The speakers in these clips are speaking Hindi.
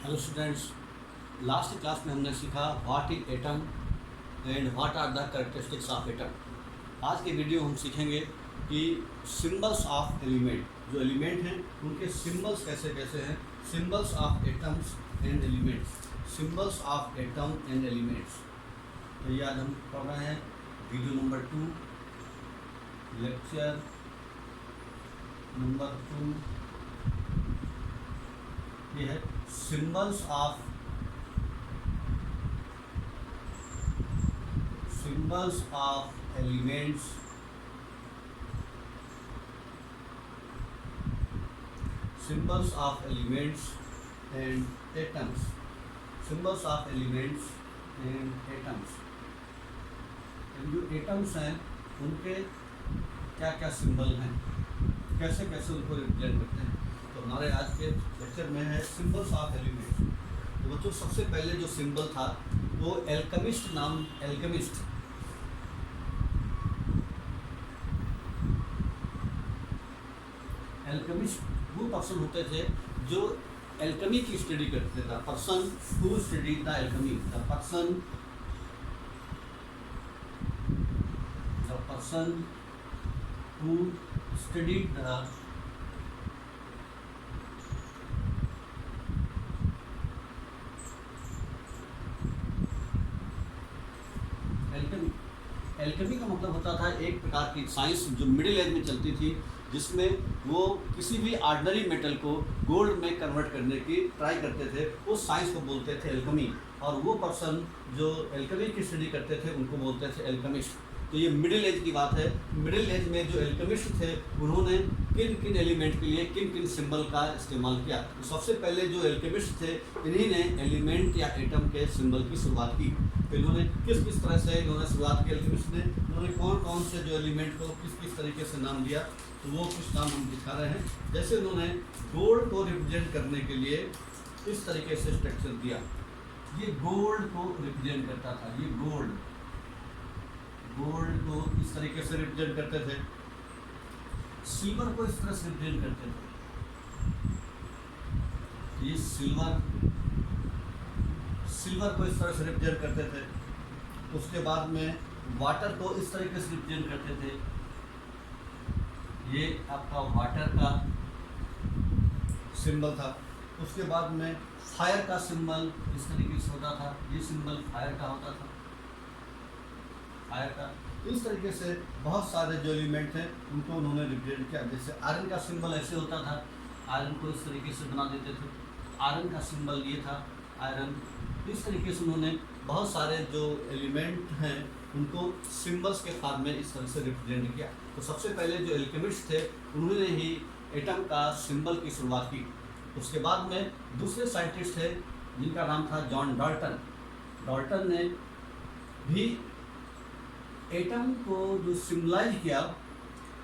हेलो स्टूडेंट्स, लास्ट क्लास में हमने सीखा what is atom and what are the characteristics of atom. आज के वीडियो हम सीखेंगे कि सिंबल्स ऑफ एलिमेंट, जो एलिमेंट हैं उनके सिंबल्स कैसे कैसे हैं। Symbols of atoms and elements, symbols of atom and elements. तो ये आज हम पढ़ रहे हैं वीडियो नंबर 2, लेक्चर नंबर 2। ये है symbols of elements symbols of elements and atoms. Symbols of elements and atoms, जो एटम्स हैं उनके क्या क्या सिंबल हैं, कैसे कैसे उनको रिप्रेजेंट करते हैं। तो हमारे आज के लेक्चर में है सिंबल्स ऑफ एलिमेंट्स। तो बच्चों, सबसे पहले जो सिंबल था वो एल्केमिस्ट वो पर्सन होते थे जो एल्केमी की स्टडी करते थे। Person who studied the alchemy, the person who studied the alchemy का मतलब होता था एक प्रकार की साइंस जो मिडिल एज में चलती थी, जिसमें वो किसी भी ऑर्डिनरी मेटल को गोल्ड में कन्वर्ट करने की ट्राई करते थे। उस साइंस को बोलते थे एल्केमी, और वो पर्सन जो एल्केमी की स्टडी करते थे उनको बोलते थे एल्केमिस्ट। तो ये मिडिल एज की बात है। मिडिल एज में जो एल्केमिस्ट थे उन्होंने किन किन एलिमेंट के लिए किन किन सिंबल का इस्तेमाल किया। तो सबसे पहले जो एल्केमिस्ट थे इन्हीं ने एलिमेंट या एटम के सिंबल की शुरुआत की। तो इन्होंने किस किस तरह से इन्होंने शुरुआत की एल्केमिस्ट ने, उन्होंने कौन कौन से जो एलिमेंट को किस किस तरीके से नाम दिया, तो वो कुछ नाम हम दिखा रहे हैं। जैसे उन्होंने गोल्ड को रिप्रेजेंट करने के लिए इस तरीके से स्ट्रक्चर दिया। ये गोल्ड को रिप्रेजेंट करता था, ये गोल्ड को इस तरीके से रिप्रेजेंट करते थे। सिल्वर को इस तरह से रिप्रेजेंट करते थे, ये सिल्वर को इस तरह से रिप्रेजेंट करते थे। उसके बाद में वाटर को इस तरीके से रिप्रेजेंट करते थे, ये आपका वाटर का सिंबल था। उसके बाद में फायर का सिंबल इस तरीके से होता था, ये सिंबल फायर का होता था, फायर का। इस तरीके से बहुत सारे जो एलिमेंट हैं उनको उन्होंने रिप्रेजेंट किया। जैसे आयरन का सिंबल ऐसे होता था, आयरन को इस तरीके से बना देते थे, आयरन का सिंबल ये था, आयरन। इस तरीके से उन्होंने बहुत सारे जो एलिमेंट हैं उनको सिंबल्स के फॉर्म में इस तरह से रिप्रेजेंट किया। तो सबसे पहले जो एल्केमिस्ट थे उन्होंने ही एटम का सिंबल की शुरुआत की। उसके बाद में दूसरे साइंटिस्ट थे जिनका नाम था जॉन डाल्टन। डाल्टन ने भी एटम को जो सिम्बलाइज किया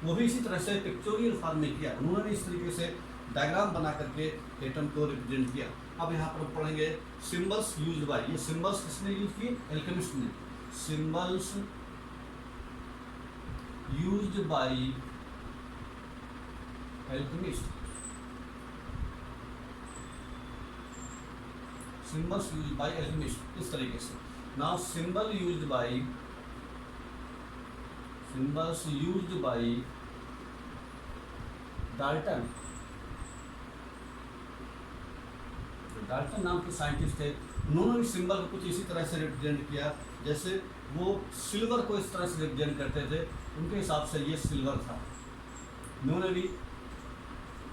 वो भी इसी तरह से पिक्चोरियल फॉर्म में किया। उन्होंने इस तरीके से डायग्राम बना करके एटम को रिप्रेजेंट किया। अब यहाँ पर पढ़ेंगे सिंबल्स यूज्ड बाय। ये सिंबल्स किसने यूज किए? एल्केमिस्ट ने। Symbols used by alchemist, symbols used by alchemist, इस तरीके से। Now symbols used by Dalton. Dalton नाम के साइंटिस्ट थे, उन्होंने भी सिंबल को कुछ इसी तरह से रिप्रेजेंट किया। जैसे वो सिल्वर को इस तरह से रिप्रेजेंट करते थे, उनके हिसाब से ये सिल्वर था। उन्होंने भी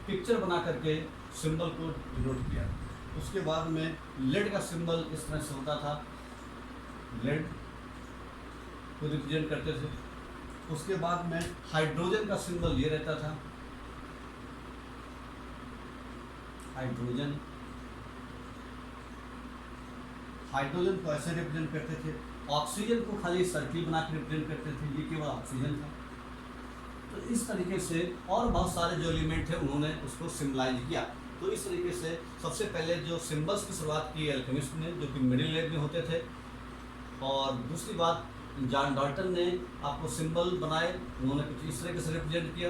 पिक्चर बना करके सिंबल को डिनोट किया। उसके बाद में लेड का सिंबल इस तरह से होता था, लेड को रिप्रेजेंट करते थे। उसके बाद में हाइड्रोजन का सिंबल ये रहता था, हाइड्रोजन को ऐसे रिप्रेजेंट करते थे। ऑक्सीजन को खाली सर्किल बना के रिप्रेजेंट करते थे, ये केवल ऑक्सीजन था। तो इस तरीके से और बहुत सारे जो एलिमेंट थे उन्होंने उसको सिम्बलाइज किया। तो इस तरीके से सबसे पहले जो सिंबल्स की शुरुआत की एल्केमिस्ट ने, जो कि मिडिल एज में होते थे। और दूसरी बात, जॉन डाल्टन ने आपको सिंबल बनाए, उन्होंने कुछ इस तरह से रिप्रेजेंट किया।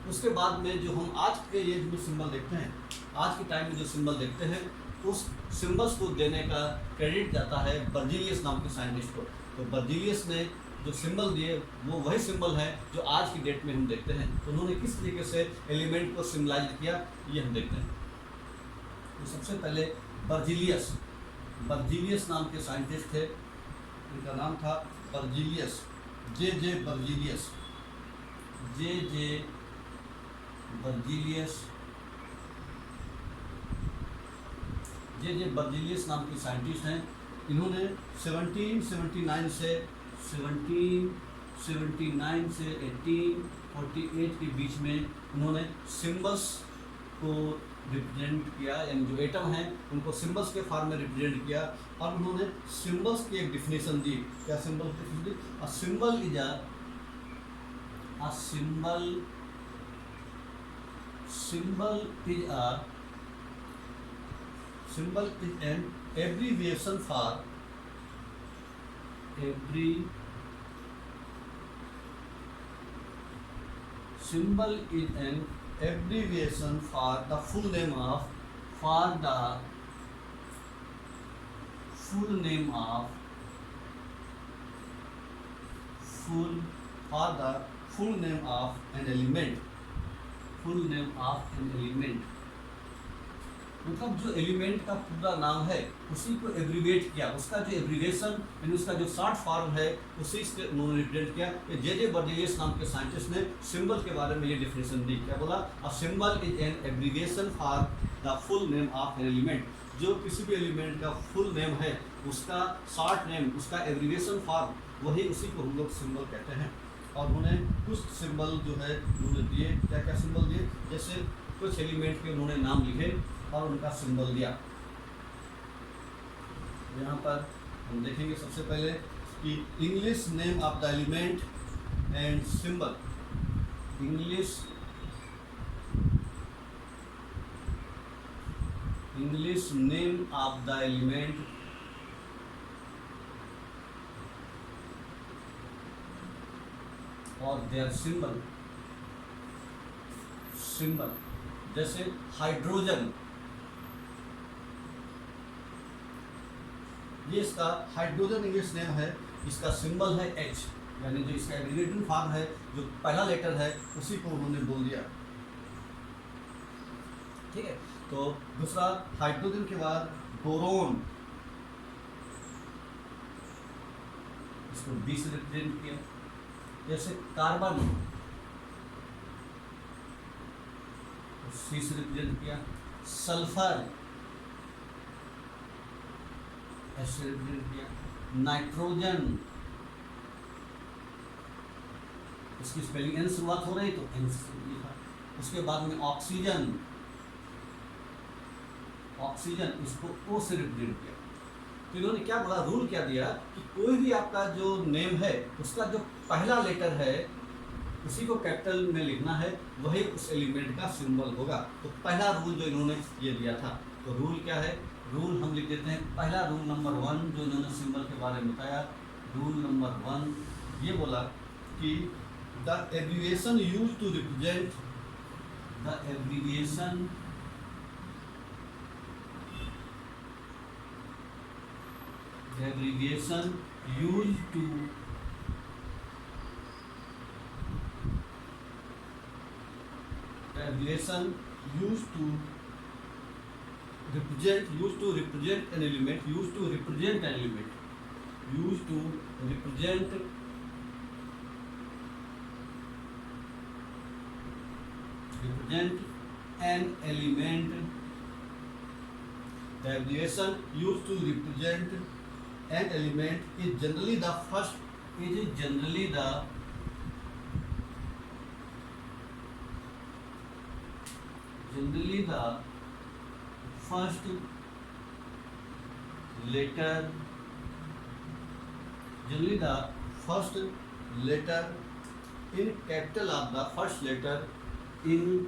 उसके बाद में जो हम आज के एज में सिंबल देखते हैं, आज के टाइम में जो सिंबल देखते हैं उस सिंबल्स को देने का क्रेडिट जाता है बर्जीलियस नाम के साइंटिस्ट को। तो बर्जीलियस ने जो सिंबल दिए वो वही सिंबल है जो आज की डेट में हम देखते हैं। तो उन्होंने किस तरीके से एलिमेंट को सिम्बलाइज किया ये हम देखते हैं। तो सबसे पहले बर्जीलियस नाम के साइंटिस्ट थे, इनका नाम था बर्जीलियस, जे जे बर्जीलियस नाम के साइंटिस्ट हैं। इन्होंने 1779 से 1848 के बीच में उन्होंने सिंबल्स को रिप्रेजेंट किया, यानी जो एटम हैं उनको सिंबल्स के फॉर्म में रिप्रेजेंट किया। और उन्होंने सिंबल्स की एक डिफिनेशन दी। क्या सिंबल की definition the? A symbol is an abbreviation for the full name of an element। मतलब जो एलिमेंट का पूरा नाम है उसी को एब्रीवेट किया, उसका जो एब्रीवेशन यानी उसका जो शॉर्ट फॉर्म है उसी से उन्होंने रिप्रेजेंट किया। जे जे बर्जीलियस नाम के साइंटिस्ट ने सिंबल के बारे में ये डिफिनेशन दी। क्या बोला? A symbol is an abbreviation for the full name of an element. जो किसी भी एलिमेंट का फुल नेम है उसका शॉर्ट नेम, उसका एब्रीवेशन फॉर्म, वही उसी को हम लोग सिंबल कहते हैं। और उन्होंने कुछ सिंबल जो है उन्होंने दिए। क्या क्या सिंबल दिए? जैसे कुछ एलिमेंट के उन्होंने नाम लिखे और उनका सिंबल दिया। यहाँ पर हम देखेंगे सबसे पहले कि English name of the element and symbol. English name of the element और देयर सिंबल। जैसे हाइड्रोजन, ये इसका हाइड्रोजन इंग्लिश नेम है, इसका सिंबल है H, यानी जो इसका एब्रिविएटेड फॉर्म है, जो पहला लेटर है उसी को उन्होंने बोल दिया। ठीक है। तो दूसरा हाइड्रोजन के बाद बोरोन, इसको B से रिप्रेजेंट किया। जैसे कार्बन, C से रिप्रेजेंट किया। सल्फर, S से रिप्रेजेंट किया। नाइट्रोजन, इसकी स्पेलिंग N शुरुआत हो रही तो N से लिखा। उसके बाद में ऑक्सीजन, इसको O से रिप्रेजेंट किया। तो इन्होंने क्या बोला, रूल क्या दिया कि कोई भी आपका जो नेम है उसका जो पहला लेटर है उसी को कैपिटल में लिखना है, वही उस एलिमेंट का सिंबल होगा। तो पहला रूल जो इन्होंने ये दिया था, तो रूल क्या है? रूल हम लिख देते हैं। पहला रूल नंबर 1 जो इन्होंने सिंबल के बारे में बताया, रूल नंबर 1 ये बोला कि the abbreviation use to represent an element, used to represent an element, the abbreviation used to represent an element is generally the first letter in capital of the first letter in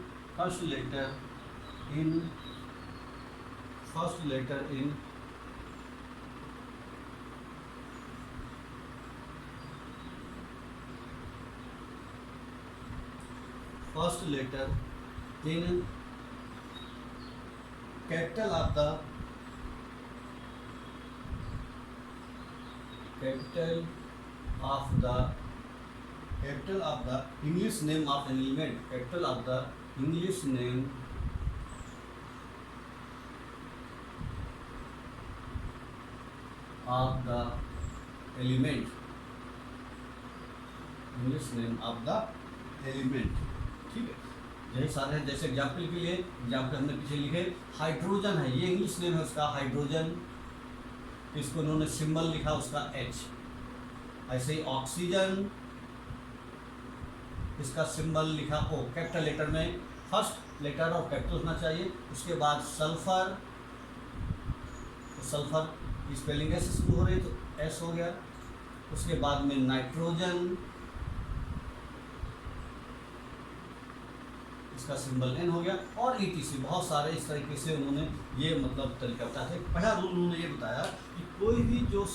capital of the capital of the English name of an element, capital of the English name of the element, English name of the element। ठीक है, यही सारे हैं। जैसे एग्जाम्पल के लिए, एग्जाम्पल हमने पीछे लिखे, हाइड्रोजन है, ये इंग्लिश नेम है उसका हाइड्रोजन, इसको उन्होंने सिंबल लिखा उसका H। ऐसे ही ऑक्सीजन, इसका सिंबल लिखा O, कैपिटल लेटर में फर्स्ट लेटर और कैपिटल होना चाहिए। उसके बाद सल्फर, तो सल्फर की स्पेलिंग S से शुरू हो रही है तो S हो गया। उसके बाद में नाइट्रोजन, इसका सिंबल N हो गया, और ETC बहुत सारे इस तरीके से उन्होंने ये मतलब तरीका बताया था। पहला रूल उन्होंने ये बताया कि कोई भी जो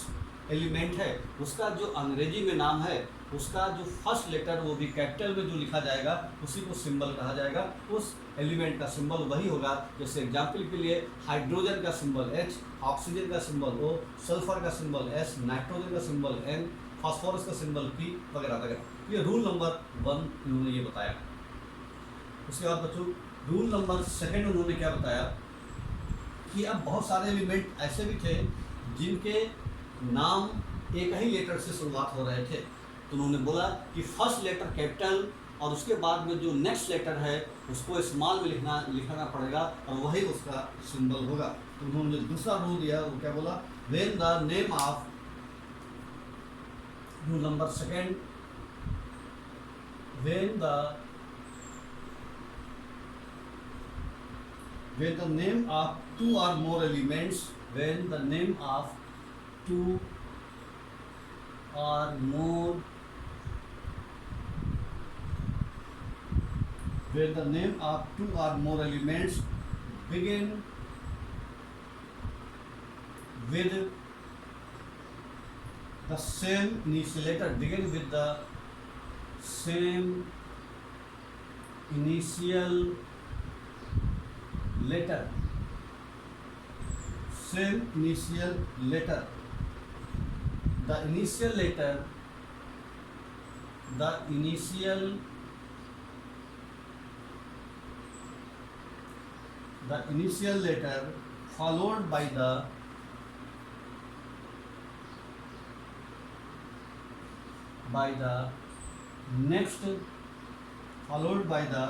एलिमेंट है उसका जो अंग्रेजी में नाम है उसका जो फर्स्ट लेटर वो भी कैपिटल में जो लिखा जाएगा उसी को सिंबल कहा जाएगा। उस एलिमेंट का सिंबल वही होगा। जैसे एग्जाम्पल के लिए हाइड्रोजन का सिंबल H, ऑक्सीजन का सिंबल O, सल्फर का सिंबल S, नाइट्रोजन का सिंबल N, फास्फोरस का सिंबल P वगैरह वगैरह। ये रूल नंबर 1 इन्होंने ये बताया। उसके बाद बच्चों रूल नंबर 2 उन्होंने क्या बताया कि अब बहुत सारे एलिमेंट ऐसे भी थे जिनके नाम एक ही लेटर से शुरुआत हो रहे थे, तो उन्होंने बोला कि फर्स्ट लेटर कैपिटल और उसके बाद में जो नेक्स्ट लेटर है उसको स्मॉल में लिखना पड़ेगा और वही उसका सिंबल होगा। तो उन्होंने दूसरा रूल दिया, वो क्या बोला, when the name of, rule number 2, when the name of two or more elements, when the name of two or more, when the name of two or more elements begin with the same initial letter, begin with the same initial letter, same initial letter, the initial letter, the initial letter followed by the next, followed by the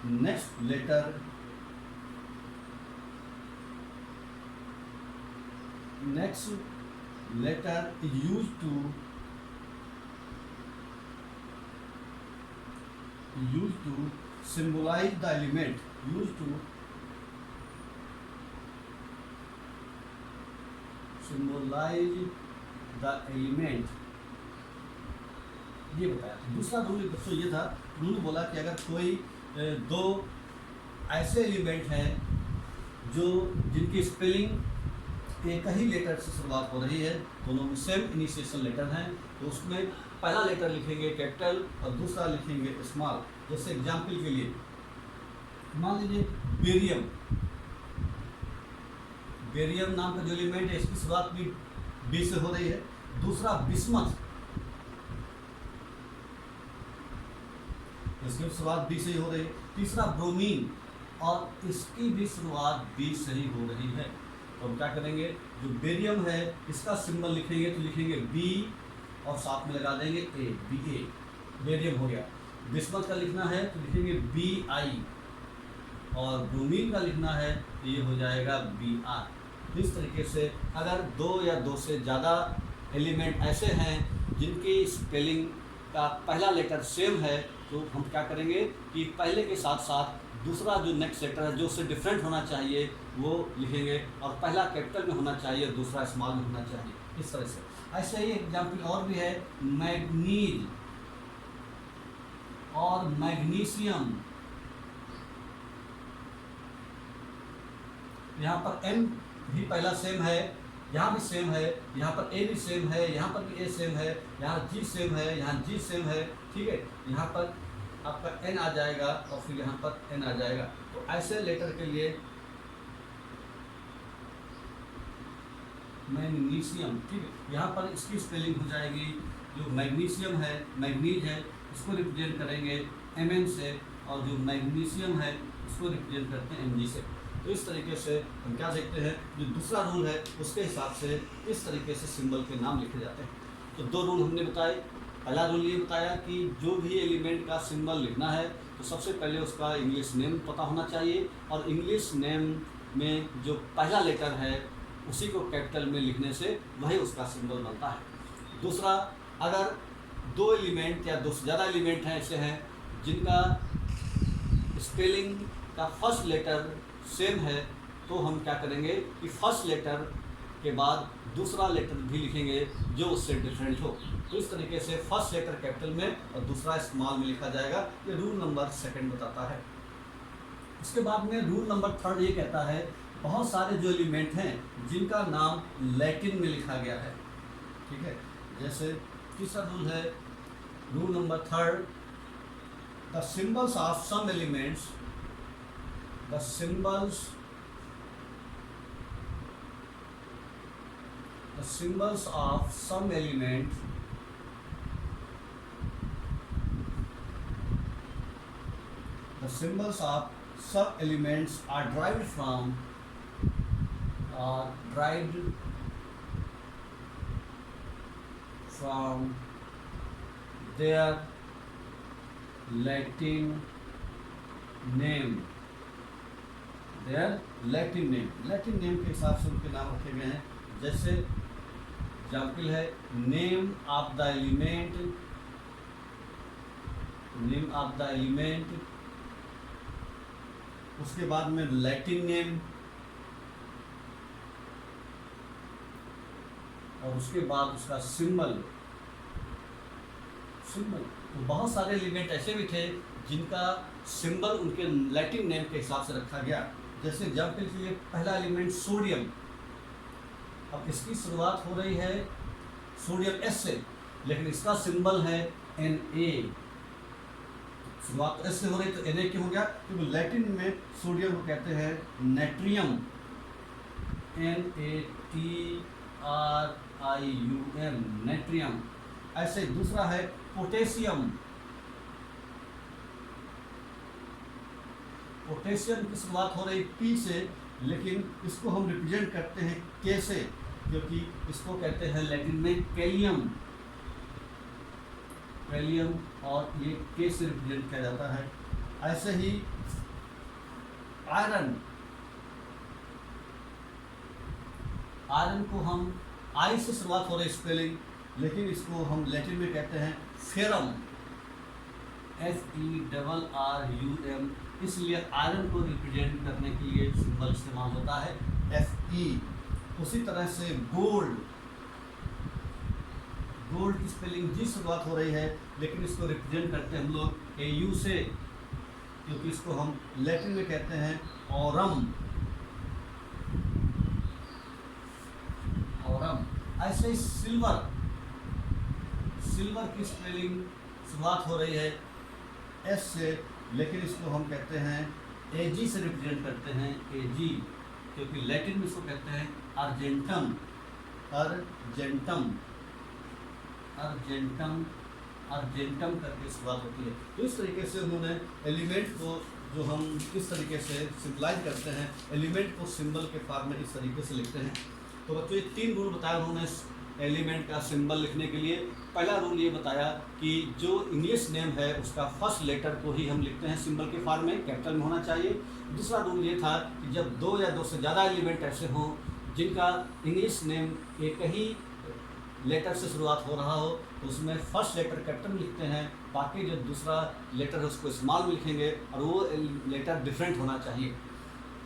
next letter, next letter is used to symbolize the element, used to symbolize the element, ये बताया। दूसरा रूल बच्चों ये था, रूल बोला कि अगर कोई दो ऐसे एलिमेंट हैं जो जिनकी स्पेलिंग एक ही लेटर से शुरुआत हो रही है, दोनों में सेम इनिशिएशन लेटर हैं, तो उसमें पहला लेटर लिखेंगे कैपिटल और दूसरा लिखेंगे स्मॉल। जैसे एग्जाम्पल के लिए मान लीजिए बेरियम, बेरियम नाम का जो एलिमेंट है इसकी शुरुआत भी बी से हो रही है। दूसरा बिस्मथ, इसकी शुरुआत बी से ही हो रही है। तीसरा ब्रोमीन, और इसकी भी शुरुआत बी से ही हो रही है। तो हम क्या करेंगे, जो बेरियम है इसका सिंबल लिखेंगे तो लिखेंगे बी और साथ में लगा देंगे ए, बी ए, बेरियम हो गया। बिस्मथ का लिखना है तो लिखेंगे बी आई, और ब्रोमीन का लिखना है तो ये हो जाएगा बी आर। इस तरीके से अगर दो या दो से ज़्यादा एलिमेंट ऐसे हैं जिनकी स्पेलिंग का पहला लेटर सेम है, तो हम क्या करेंगे कि पहले के साथ साथ दूसरा जो नेक्स्ट लेटर है जो उससे डिफरेंट होना चाहिए वो लिखेंगे, और पहला कैपिटल में होना चाहिए, दूसरा स्मॉल में होना चाहिए, इस तरह से। ऐसे ही एग्जाम्पल और भी है, मैग्नीज और मैग्नीशियम। यहाँ पर एम भी पहला सेम है, यहाँ भी सेम है, यहाँ पर ए भी सेम है, यहाँ पर भी ए सेम है, यहाँ जी सेम है, यहाँ जी सेम है, ठीक है। यहाँ पर आपका एन आ जाएगा और फिर यहाँ पर एन आ जाएगा। तो ऐसे लेटर के लिए मैग्नीशियम, ठीक है। यहाँ पर इसकी स्पेलिंग हो जाएगी, जो मैग्नीशियम है, मैग्नीज है, इसको रिप्रेजेंट करेंगे Mn से, और जो मैग्नीशियम है उसको रिप्रेजेंट करते हैं Mg से। तो इस तरीके से हम क्या देखते हैं, जो दूसरा रूल है उसके हिसाब से इस तरीके से सिंबल के नाम लिखे जाते हैं। तो दो रूल हमने बताए। पहला रूल ये बताया कि जो भी एलिमेंट का सिंबल लिखना है तो सबसे पहले उसका इंग्लिश नेम पता होना चाहिए, और इंग्लिश नेम में जो पहला लेटर है उसी को कैपिटल में लिखने से वही उसका सिंबल बनता है। दूसरा, अगर दो एलिमेंट या दो से ज़्यादा एलिमेंट हैं ऐसे हैं जिनका स्पेलिंग का फर्स्ट लेटर सेम है, तो हम क्या करेंगे कि फर्स्ट लेटर के बाद दूसरा लेटर भी लिखेंगे जो उससे डिफरेंट हो। तो इस तरीके से फर्स्ट लेटर कैपिटल में और दूसरा स्मॉल में लिखा जाएगा। ये रूल नंबर सेकंड बताता है। इसके बाद में रूल नंबर थर्ड ये कहता है, बहुत सारे जो एलिमेंट हैं जिनका नाम लैटिन में लिखा गया है, ठीक है। जैसे तीसरा रूल है, rule number third, the symbols of some elements, the symbols of some elements the symbols of some elements are derived from their Latin name, Latin name के हिसाब से उनके नाम रखे गए हैं। जैसे एग्जाम्पल है नेम ऑफ द एलिमेंट, उसके बाद में लैटिन नेम, और उसके बाद उसका सिंबल। तो बहुत सारे एलिमेंट ऐसे भी थे जिनका सिंबल उनके लैटिन नेम के हिसाब से रखा गया। जैसे एग्जाम्पल के लिए पहला एलिमेंट सोडियम, अब इसकी शुरुआत हो रही है सोडियम S से, लेकिन इसका सिंबल है Na। शुरुआत S से हो रही तो Na क्यों हो गया, क्योंकि लैटिन में सोडियम को कहते हैं नेट्रियम, Natrium, नेट्रियम। ऐसे दूसरा है पोटेशियम, की शुरुआत हो रही P से, लेकिन इसको हम रिप्रेजेंट करते हैं K से, क्योंकि इसको कहते हैं लैटिन में कैलियम, और ये K से रिप्रेजेंट किया जाता है। ऐसे ही आयरन को हम I से शुरुआत हो रही स्पेलिंग, लेकिन इसको हम लैटिन में कहते हैं फेरम, FERRUM। इसलिए आयरन को रिप्रेजेंट करने के लिए सिंबल इस्तेमाल होता है Fe। उसी तरह से गोल्ड की स्पेलिंग G शुरुआत हो रही है, लेकिन इसको रिप्रेजेंट करते हैं हम लोग AU से, क्योंकि इसको हम लैटिन में कहते हैं ऑरम। ऐसे ही सिल्वर की स्पेलिंग शुरुआत हो रही है S से, लेकिन इसको हम कहते हैं AG से रिप्रेजेंट करते हैं AG, क्योंकि लैटिन में इसको कहते हैं अर्जेंटम करके शुरुआत होती है। तो इस तरीके से उन्होंने एलिमेंट को, जो हम किस तरीके से सिंपलाइज करते हैं, एलिमेंट को सिंबल के फॉर्म में इस तरीके से लिखते हैं। तो बच्चों, ये 3 रूल बताया उन्होंने एलिमेंट का सिंबल लिखने के लिए। पहला रूल ये बताया कि जो इंग्लिश नेम है उसका फर्स्ट लेटर को ही हम लिखते हैं सिंबल के फॉर्म में, कैपिटल में होना चाहिए। दूसरा रूल ये था कि जब 2 या 2 से ज़्यादा एलिमेंट ऐसे हों जिनका इंग्लिश नेम एक ही लेटर से शुरुआत हो रहा हो, तो उसमें फर्स्ट लेटर कैपिटल में लिखते हैं, बाकी जो दूसरा लेटर है उसको स्मॉल में लिखेंगे, और वो लेटर डिफरेंट होना चाहिए।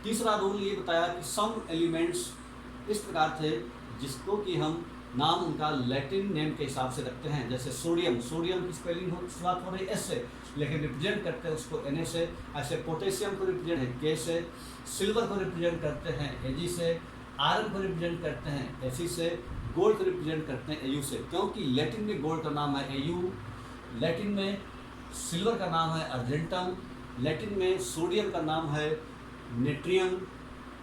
तीसरा रूल ये बताया कि सम एलिमेंट्स इस प्रकार थे जिसको कि हम नाम उनका लैटिन नेम के हिसाब से रखते हैं। जैसे सोडियम की स्पेलिंग शुरुआत हो रही है S से, लेकिन रिप्रेजेंट करते हैं उसको Na से। ऐसे पोटेशियम को रिप्रेजेंट है K से, सिल्वर को रिप्रेजेंट करते हैं Ag से, आयरन को रिप्रेजेंट करते हैं Fe से, गोल्ड को रिप्रेजेंट करते हैं Au से। क्योंकि लैटिन में गोल्ड का नाम है Au, लैटिन में सिल्वर का नाम है अर्जेंटम, लैटिन में सोडियम का नाम है नेट्रियम,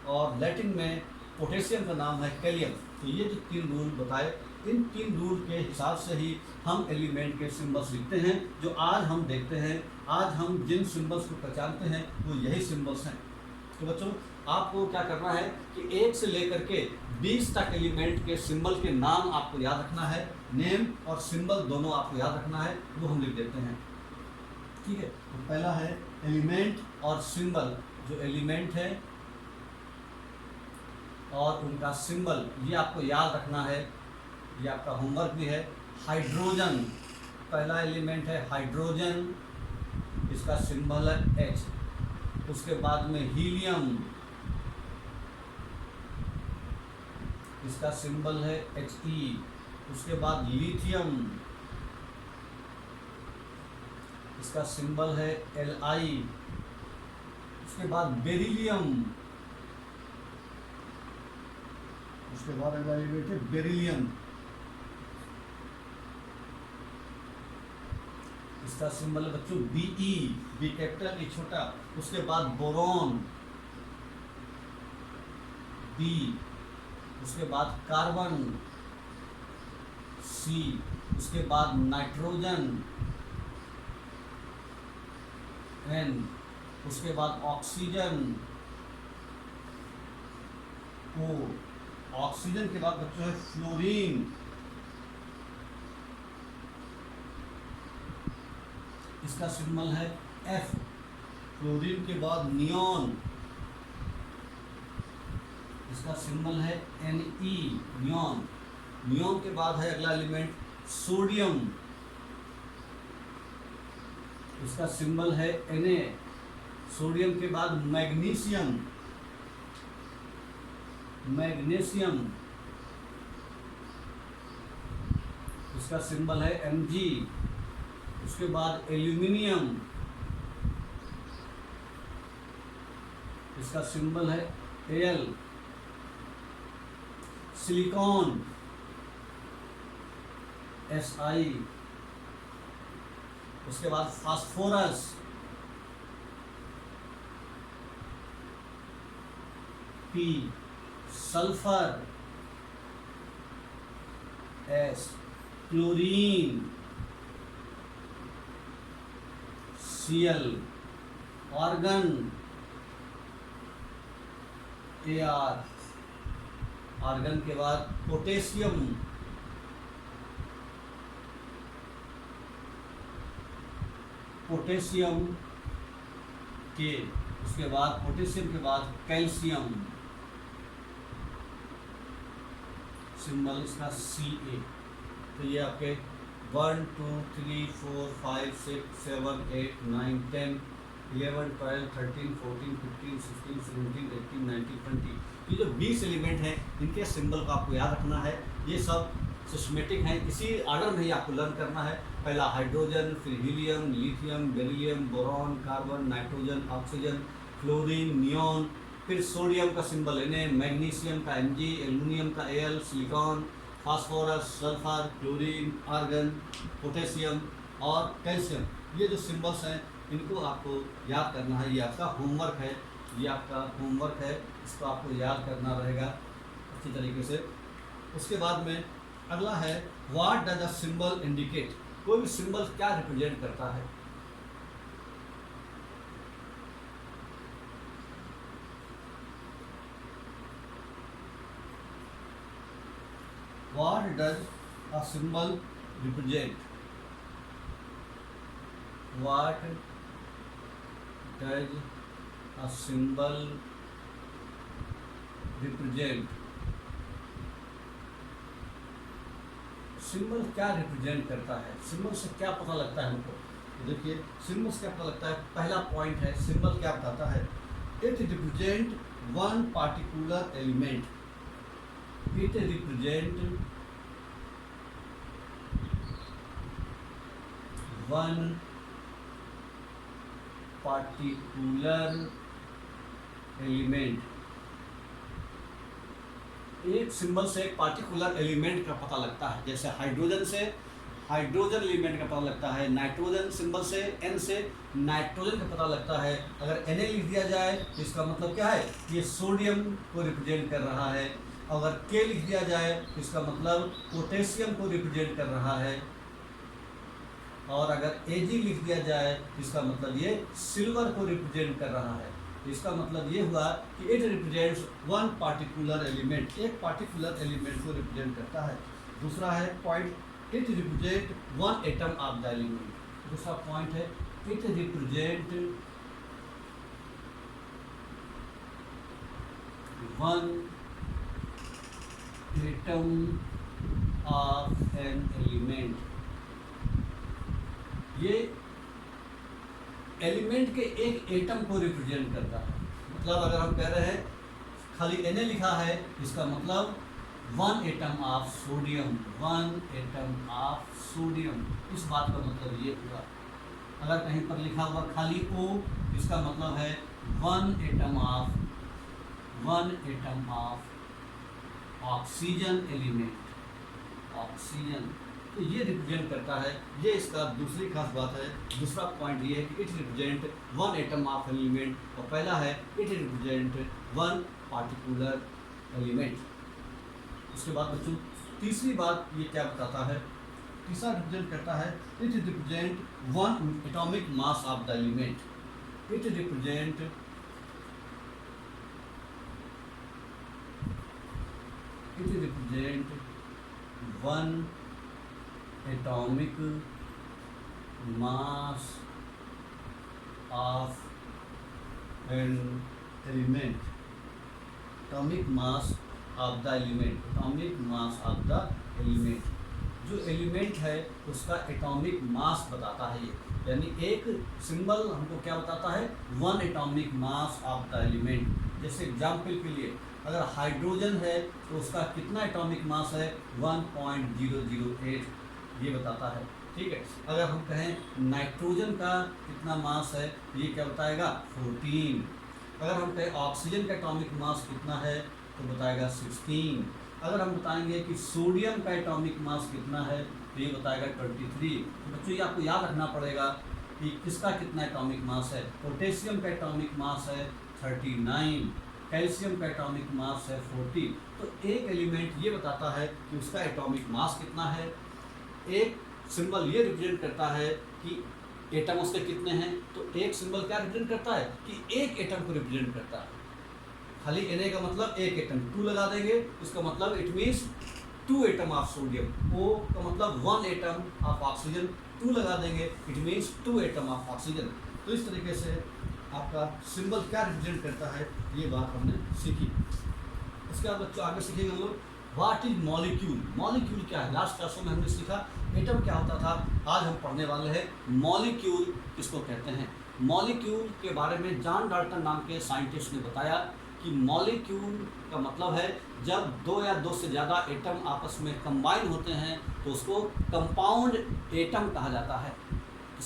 और लैटिन में पोटेशियम का नाम है कैलियम। तो ये जो 3 रूल बताए, इन 3 रूल के हिसाब से ही हम एलिमेंट के सिंबल्स लिखते हैं। जो आज हम देखते हैं, आज हम जिन सिंबल्स को पहचानते हैं वो यही सिंबल्स हैं। तो बच्चों आपको क्या करना है कि 1 से लेकर के 20 तक एलिमेंट के सिंबल के नाम आपको याद रखना है। नेम और सिंबल दोनों आपको याद रखना है, वो हम लिख देते हैं। ठीक है, तो पहला है एलिमेंट और सिंबल। जो एलिमेंट है और उनका सिंबल, ये आपको याद रखना है, ये आपका होमवर्क भी है। हाइड्रोजन, पहला एलिमेंट है हाइड्रोजन, इसका सिंबल है H। उसके बाद में हीलियम, इसका सिंबल है He। उसके बाद लिथियम, इसका सिंबल है Li। उसके बाद बेरिलियम, उसके बाद अगला एलिमेंट है बेरिलियम, इसका सिंबल है बच्चों Be, बी कैपिटल ई छोटा। उसके बाद बोरॉन B। उसके बाद कार्बन C। उसके बाद नाइट्रोजन N। उसके बाद ऑक्सीजन O। ऑक्सीजन के बाद बच्चों है फ्लोरीन, इसका सिंबल है F। फ्लोरीन के बाद नियॉन, इसका सिंबल है Ne, नियॉन। नियॉन के बाद है अगला एलिमेंट सोडियम, इसका सिंबल है Na। सोडियम के बाद मैग्नीशियम, मैग्नीशियम, इसका सिंबल है Mg। उसके बाद एल्यूमिनियम, इसका सिंबल है Al। Silicon Si। उसके बाद phosphorus, P। Sulphur S। Chlorine Cl। Argon Ar। Argon के बाद पोटेशियम, पोटेशियम के। उसके बाद पोटेशियम के बाद कैल्शियम, सिंबल इसका Ca। तो ये आपके 1 2 3 4 5 6 7 8 9 10 11 12 13 14 15 16 17 18 19 20। ये जो 20 एलिमेंट हैं इनके सिंबल को आपको याद रखना है। ये सब सिस्टमेटिक हैं, इसी ऑर्डर में ही आपको लर्न करना है। पहला हाइड्रोजन, फिर helium, lithium, beryllium, boron, carbon, nitrogen, oxygen, fluorine, neon, फिर सोडियम का सिंबल Na, मैग्नीशियम का Mg, एल्यूमिनियम का Al, silicon, phosphorus, sulphur, chlorine, argon, potassium और कैल्शियम। ये जो सिंबल्स हैं इनको आपको याद करना है। ये आपका होमवर्क है, ये आपका होमवर्क है, इसको आपको याद करना रहेगा अच्छी तरीके से। उसके बाद में अगला है what does a symbol indicate. कोई भी सिंबल क्या रिप्रेजेंट करता है? What does a symbol represent? What does a symbol represent? Symbol क्या रिप्रेजेंट करता है? सिंबल से क्या पता लगता है हमको? तो देखिए सिंबल से क्या पता लगता है। पहला पॉइंट है, सिंबल क्या बताता है? It represent one particular element. It represent one particular element. एक सिंबल से एक पार्टिकुलर एलिमेंट का पता लगता है। जैसे हाइड्रोजन से हाइड्रोजन एलिमेंट का पता लगता है, नाइट्रोजन सिंबल से N से नाइट्रोजन का पता लगता है। अगर Na लिख दिया जाए तो इसका मतलब क्या है? ये सोडियम को रिप्रेजेंट कर रहा है। अगर के लिख दिया जाए तो इसका मतलब पोटेशियम को रिप्रेजेंट कर रहा है, और अगर Ag लिख दिया जाए तो इसका मतलब ये सिल्वर को रिप्रेजेंट कर रहा है। तो इसका मतलब ये हुआ कि it represents one particular element, एक पार्टिकुलर एलिमेंट को रिप्रेजेंट करता है। दूसरा है point, it represent one atom of the element. दूसरा पॉइंट है it represent one atom of an element. ये एलिमेंट के एक एटम को रिप्रेजेंट करता है। मतलब अगर हम कह रहे हैं खाली Na लिखा है, इसका मतलब one atom of sodium, one atom of sodium, इस बात का मतलब ये हुआ। अगर कहीं पर लिखा हुआ खाली O, इसका मतलब है one atom of oxygen element, oxygen. तो ये रिप्रेजेंट करता है, ये इसका दूसरी खास बात है। दूसरा पॉइंट ये है कि it represent one atom of element, और पहला है it represent one particular element. उसके बाद बच्चों तीसरी बात ये क्या बताता है, तीसरा रिप्रेजेंट करता है it represent one atomic mass of the element. It represent one atomic mass of an element, atomic mass of the element, atomic mass of the element. जो एलिमेंट है उसका एटॉमिक मास बताता है ये, यानी एक सिंबल हमको क्या बताता है, one atomic mass of the element. जैसे एग्जाम्पल के लिए अगर हाइड्रोजन है तो उसका कितना एटॉमिक मास है, 1.008, ये बताता है। ठीक है, अगर हम कहें नाइट्रोजन का कितना मास है, ये क्या बताएगा, 14। अगर हम कहें ऑक्सीजन का एटॉमिक मास कितना है तो बताएगा 16। अगर हम बताएंगे कि सोडियम का एटॉमिक मास कितना है तो ये बताएगा 23। तो बच्चों ये आपको याद रखना पड़ेगा कि किसका कितना एटॉमिक मास है। पोटेशियम का एटॉमिक मास है 39, कैल्शियम का एटॉमिक मास है 40। तो एक एलिमेंट ये बताता है कि उसका एटॉमिक मास कितना है। एक सिंबल ये रिप्रेजेंट करता है कि एटम उसके कितने हैं, तो एक सिंबल क्या रिप्रेजेंट करता है कि एक एटम को रिप्रेजेंट करता है। खाली Na का मतलब एक एटम, 2 लगा देंगे इसका मतलब it means 2 atom of sodium. O का मतलब 1 एटम ऑफ ऑक्सीजन, 2 लगा देंगे it means 2 atom of oxygen. तो इस तरीके से आपका सिंबल क्या रिप्रेजेंट करता है ये बात हमने सीखी। इसके बाद बच्चों आगे सीखेंगे हम लोग व्हाट इज मॉलिक्यूल। मॉलिक्यूल क्या है, लास्ट क्लासों में हमने सीखा एटम क्या होता था, आज हम पढ़ने वाले हैं मॉलिक्यूल किसको कहते हैं। मॉलिक्यूल के बारे में जॉन डाल्टन नाम के साइंटिस्ट ने बताया कि मॉलिक्यूल का मतलब है जब 2 या 2 से ज़्यादा एटम आपस में कंबाइन होते हैं तो उसको कंपाउंड एटम कहा जाता है।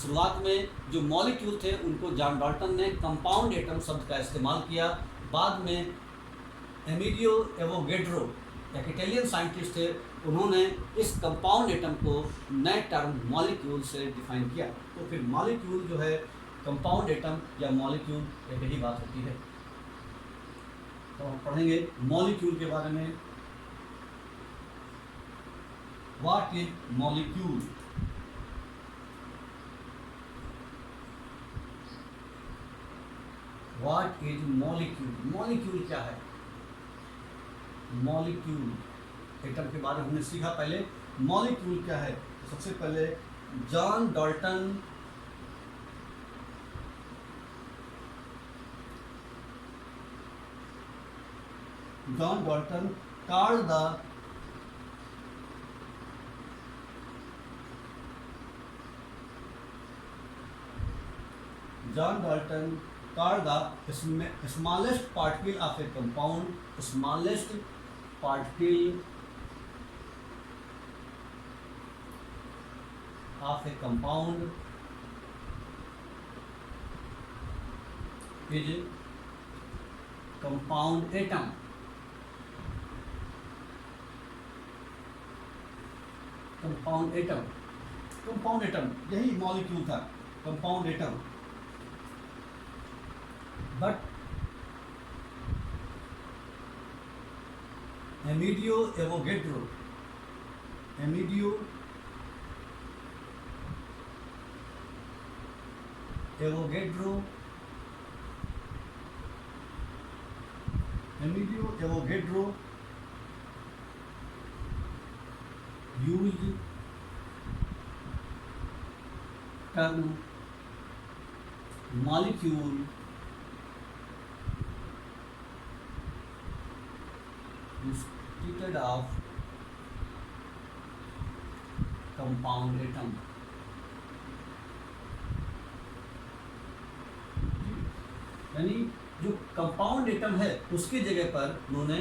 शुरुआत में जो मॉलिक्यूल थे उनको जॉन डाल्टन ने कंपाउंड एटम शब्द का इस्तेमाल किया। बाद में एमिलियो एवोगैड्रो एक इटालियन साइंटिस्ट थे, उन्होंने इस कंपाउंड एटम को नए टर्म मॉलिक्यूल से डिफाइन किया। तो फिर मॉलिक्यूल जो है कंपाउंड एटम या मॉलिक्यूल एक ही बात होती है। तो हम पढ़ेंगे मॉलिक्यूल के बारे में। What is molecule. What is molecule, molecule क्या है। मॉलिक्यूल एटम के बारे में हमने सीखा। पहले मॉलिक्यूल क्या है, तो सबसे पहले John Dalton called the smallest particle of a compound, smallest particle of a compound is compound atom। Compound atom, compound atom यही मॉलिक्यूल था, compound atom. But Amedeo Avogadro, Amedeo Avogadro, Amedeo Avogadro used term molecule instead of compound atom। यानी जो कंपाउंड एटम है उसकी जगह पर उन्होंने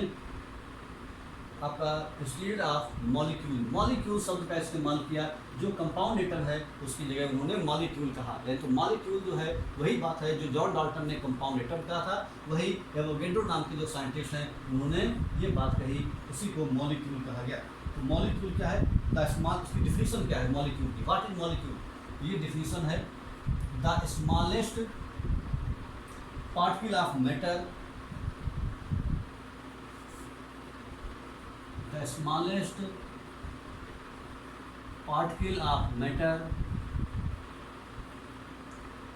आपका इंस्टेड ऑफ मॉलिक्यूल, मॉलिक्यूल शब्द का इस्तेमाल किया। जो कंपाउंड एटम है उसकी जगह उन्होंने मॉलिक्यूल कहा। तो मॉलिक्यूल जो है वही बात है जो जॉन डाल्टन ने कंपाउंड एटम कहा था, वही एवोगेड्रो नाम के जो साइंटिस्ट हैं उन्होंने ये बात कही, उसी को मॉलिक्यूल कहा गया। तो मॉलिक्यूल क्या है, द स्मॉल, इसकी डिफिनीशन क्या है मॉलिक्यूल की, व्हाट इज मॉलिक्यूल। ये डिफिनीशन है the smallest particle of matter, the smallest particle of matter,